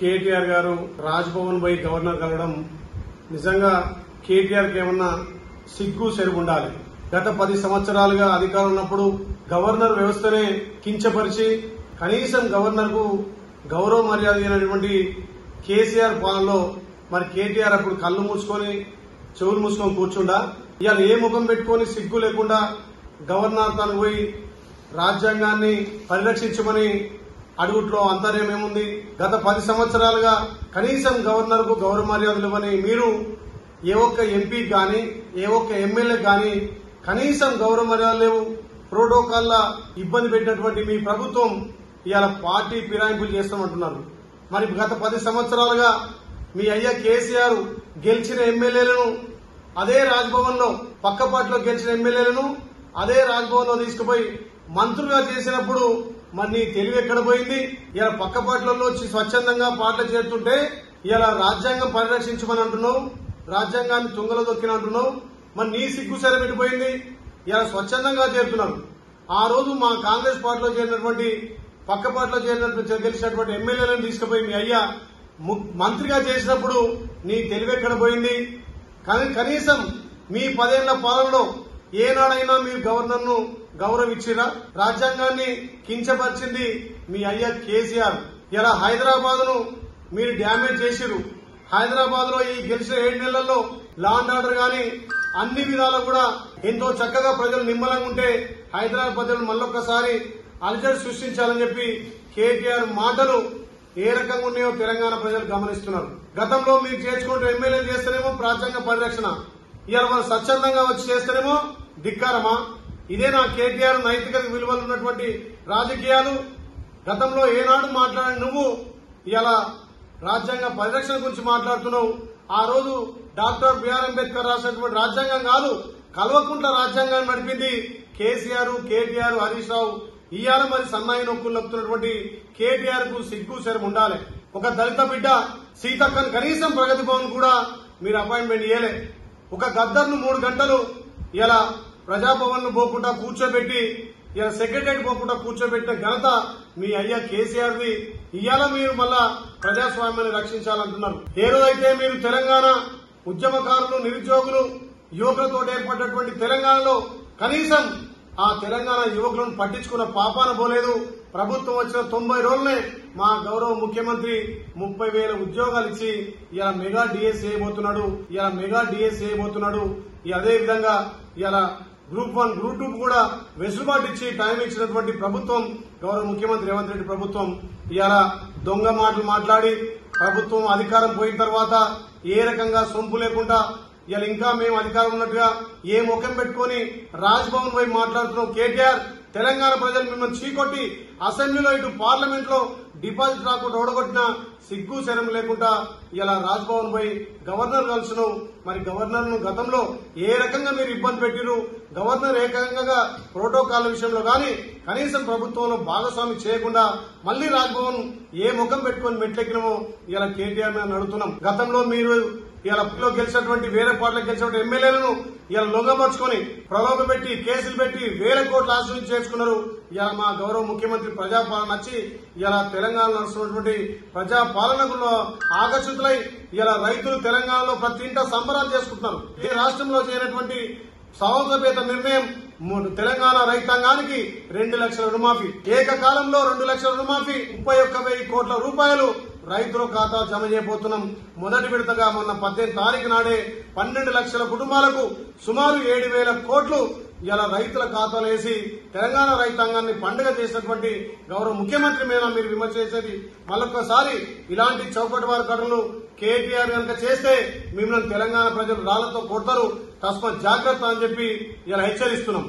కేటీఆర్ గారు రాజ్భవన్ పోయి గవర్నర్ కలవడం నిజంగా కేటీఆర్ కి ఏమన్నా సిగ్గు సెరుగు ఉండాలి. గత 10 సంవత్సరాలుగా అధికారం ఉన్నప్పుడు గవర్నర్ వ్యవస్థనే కించపరిచి కనీసం గవర్నర్ కు గౌరవ మర్యాద అయినటువంటి కేసీఆర్ పాలనలో మరి కేటీఆర్ అప్పుడు కళ్ళు మూసుకొని చెవులు మూసుకొని కూర్చుండా ఇవాళ ఏ ముఖం పెట్టుకొని సిగ్గు లేకుండా గవర్నర్ తాను పోయి రాజ్యాంగాన్ని పరిరక్షించమని అడుగుట్లో అంతర్యం ఏముంది? గత 10 సంవత్సరాలుగా కనీసం గవర్నర్ కు గౌరవ మర్యాదలు ఇవ్వని మీరు ఏ ఒక్క ఎంపీ గాని ఏ ఒక్క ఎమ్మెల్యే గాని కనీసం గౌరవ మర్యాదలు లేవు. ప్రోటోకాల్ ఇబ్బంది పెట్టినటువంటి మీ ప్రభుత్వం ఇవాళ పార్టీ ఫిరాయింపులు చేస్తామంటున్నారు. మరి గత 10 సంవత్సరాలుగా మీ అయ్య కేసీఆర్ గెలిచిన ఎమ్మెల్యేలను అదే రాజ్భవన్ లో పక్కపాటిలో గెలిచిన ఎమ్మెల్యేలను అదే రాజ్భవన్ లో తీసుకుపోయి మంత్రులుగా చేసినప్పుడు మరి నీ తెలివి ఎక్కడ పోయింది? ఇలా పక్కపాట్లలో వచ్చి స్వచ్ఛందంగా పాటలు చేరుతుంటే ఇలా రాజ్యాంగం పరిరక్షించమని అంటున్నావు, రాజ్యాంగాన్ని తుంగలో దొక్కినంటున్నావు. మరి నీ సిగ్గు సరిపెట్టిపోయింది. ఇలా స్వచ్ఛందంగా చేరుతున్నారు. ఆ రోజు మా కాంగ్రెస్ పార్టీలో చేరినటువంటి పక్కపాట్లో గెలిచినటువంటి ఎమ్మెల్యేలను తీసుకుపోయి మీ అయ్యా మంత్రిగా చేసినప్పుడు నీ తెలివి ఎక్కడ పోయింది? కనీసం మీ 10 ఏళ్ల పాలనలో ఏనాడైనా మీరు గవర్నర్ ను గౌరవించిరా? రాజ్యాంగాన్ని కించపరిచింది మీ అయ్య కేసీఆర్. ఇలా హైదరాబాద్ ను మీరు డ్యామేజ్ చేసిరు. హైదరాబాద్ లో ఈ గెలిచిన 7 నెలల్లో లా అండ్ ఆర్డర్ గాని అన్ని విధాలు కూడా ఎంతో చక్కగా ప్రజలు నిమ్మలంగా ఉంటే హైదరాబాద్ ప్రజలు మళ్ళొక్కసారి అలజడి సృష్టించాలని చెప్పి కేటీఆర్ మాటలు ఏ రకంగా ఉన్నాయో తెలంగాణ ప్రజలు గమనిస్తున్నారు. గతంలో మీరు చేర్చుకుంటూ ఎమ్మెల్యేలు చేస్తేనేమో రాజ్యాంగ పరిరక్షణ, ఇవాళ వాళ్ళు స్వచ్ఛందంగా వచ్చి చేస్తేనేమో ధిక్కారమా? ఇదే నా కేటీఆర్ నైతిక విలువలు ఉన్నటువంటి రాజకీయాలు. గతంలో ఏనాడు మాట్లాడిన నువ్వు ఇవాళ రాజ్యాంగ పరిరక్షణ గురించి మాట్లాడుతున్నావు. ఆ రోజు డాక్టర్ బిఆర్ అంబేద్కర్ రాసినటువంటి రాజ్యాంగం కాదు, కల్వకుంట్ల రాజ్యాంగాన్ని నడిపింది కేటీఆర్, హరీష్ రావు. ఇవాళ మరి సన్నాయి నొక్కులు నొక్కుతున్నటువంటి కేటీఆర్ కు సిగ్గు శరం ఉండాలి. ఒక దళిత బిడ్డ సీతక్కను కనీసం ప్రగతి భవన్ కూడా మీరు అపాయింట్మెంట్ ఇయ్యలే. ఒక గద్దర్ను 3 గంటలు ఇలా ప్రజాభవన్ ను పోకుండా కూర్చోబెట్టి ఇలా సెక్రటరీ పోకుండా కూర్చోబెట్టిన ఘనత మీ అయ్యా కేసీఆర్ ది. ఇవాళ మీరు మళ్ళా ప్రజాస్వామ్యాన్ని రక్షించాలంటున్నారు. ఏ రోజైతే మీరు తెలంగాణ ఉద్యమకారులు, నిరుద్యోగులు, యువకులతో ఏర్పడినటువంటి తెలంగాణలో కనీసం ఆ తెలంగాణ యువకులను పట్టించుకున్న పాపాన పోలేదు. ప్రభుత్వం వచ్చిన 90 రోజులనే మా గౌరవ ముఖ్యమంత్రి 30,000 ఉద్యోగాలు ఇచ్చి ఇలా మెగా డిఎస్ చేయబోతున్నాడు. అదే విధంగా ఇలా గ్రూప్ 1, గ్రూప్ 2 కూడా వెసులుబాటు ఇచ్చి టైం ఇచ్చినటువంటి ప్రభుత్వం గౌరవ ముఖ్యమంత్రి రేవంత్ రెడ్డి ప్రభుత్వం. ఇలా దొంగ మాటలు మాట్లాడి ప్రభుత్వం అధికారం పోయిన తర్వాత ఏ రకంగా సొంపు లేకుండా ఇలా ఇంకా మేము అధికారం ఉన్నట్టుగా ఏ ముఖం పెట్టుకుని రాజ్భవన్ పోయి మాట్లాడుతున్నాం. కేటీఆర్ తెలంగాణ ప్రజలు మిమ్మల్ని చీకొట్టి అసెంబ్లీలో ఇటు పార్లమెంట్ లో డిపాజిట్ రాకుండా ఓడగొట్టిన సిగ్గు శరం లేకుండా ఇలా రాజ్భవన్ పోయి గవర్నర్ కలుసును. మరి గవర్నర్ ను గతంలో ఏ రకంగా మీరు ఇబ్బంది పెట్టిరు? గవర్నర్ ఏ రకంగా ప్రోటోకాల్ విషయంలో గాని కనీసం ప్రభుత్వంలో భాగస్వామి చేయకుండా మళ్లీ రాజ్భవన్ ఏ ముఖం పెట్టుకుని మెట్లెక్కినమో ఇలా కేటీఆర్ మేము అడుగుతున్నాం. గతంలో మీరు ఇలా గెలిచినటువంటి వేరే పార్టీలకు గెలిచినటువంటి ఎమ్మెల్యేలను ఇలా లొంగపరుచుకొని ప్రలోభ పెట్టి కేసులు పెట్టి వేల కోట్ల ఆశలు చేర్చుకున్నారు. ఇలా మా గౌరవ ముఖ్యమంత్రి ప్రజాపాలన వచ్చి ఇలా తెలంగాణ నడుస్తున్నటువంటి ప్రజాపాలనలో ఆకర్షితులై ఇలా రైతులు తెలంగాణలో ప్రతి ఇంట సంబరాలు చేసుకుంటున్నారు. ఈ రాష్ట్రంలో చేయనటువంటి సాహసోపేత నిర్ణయం తెలంగాణ రైతాంగానికి 2 లక్షల రుణమాఫీ, ఏకకాలంలో 2 లక్షల రుణమాఫీ, 31,000 కోట్ల రూపాయలు రైతుల ఖాతా జమ చేయబోతున్నాం. మొదటి విడతగా మొన్న 18వ తారీఖు నాడే 12 లక్షల కుటుంబాలకు సుమారు 7,000 కోట్లు ఇలా రైతుల ఖాతాలు వేసి తెలంగాణ రైతాంగాన్ని పండుగ చేసినటువంటి గౌరవ ముఖ్యమంత్రి మీద మీరు విమర్శ చేసేది మళ్ళొక్కసారి ఇలాంటి చౌకటి వారి ఘటనలు కేటీఆర్ కనుక చేస్తే మిమ్మల్ని తెలంగాణ ప్రజలు రాళ్లతో కొడతారు. తస్మాత్ జాగ్రత్త అని చెప్పి ఇలా హెచ్చరిస్తున్నాం.